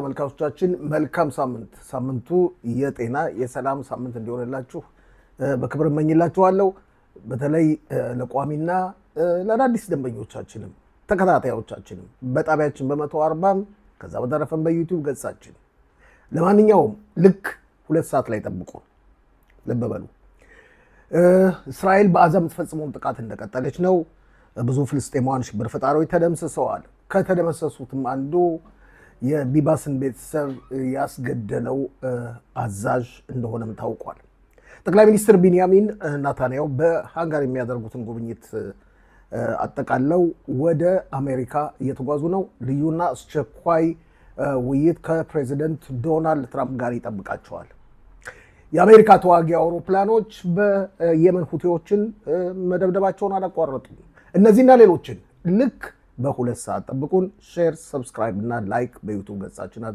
ተመልካቾቻችን መልካም ሳምንቱ የጤና የሰላም ሳምንት እንዲሆንላችሁ በክብር እመኝላችኋለሁ። በተለይ ለቋሚና ለአዳዲስ ደንበኞቻችንም ተከታታዮቻችንም በጣቢያችን በ140 ከዛ በተረፈም በዩቲዩብ ገጻችን ለማንኛውም ልክ 2 ሰዓት ላይ ጠብቁ። ልብ በሉ። እስራኤል በጋዛ የምትፈጽመውን ጥቃት እንደቀጠለች ነው። ብዙ ፍልስጤማውያን ሽብር ፈጣሪዎች ተደምስሰዋል። ከተደመሰሱትም አንዱ የቢባስን ቤተሰብ ያስገደለው አዛዥ እንደሆነም ታውቋል። ጠቅላይ ሚኒስትር ቢንያሚን ኔታንያሁ በሃንጋሪ የሚያደርጉትን ጉብኝት አጠቃለው ወደ አሜሪካ እየተጓዙ ነው። ልዩና አስቸኳይ ውይይት ከፕሬዚደንት ዶናልድ ትራምፕ ጋር ይጠብቃቸዋል። የአሜሪካ ተዋጊ አውሮፕላኖች በየመን ሁቲዎችን መደብደባቸውን አላቋረጡም። እነዚህና ሌሎችን ልክ በ2 ሰዓት ጠብቁን። ሼር፣ ሰብስክራይብ እና ላይክ በዩቲዩብ ገጻችን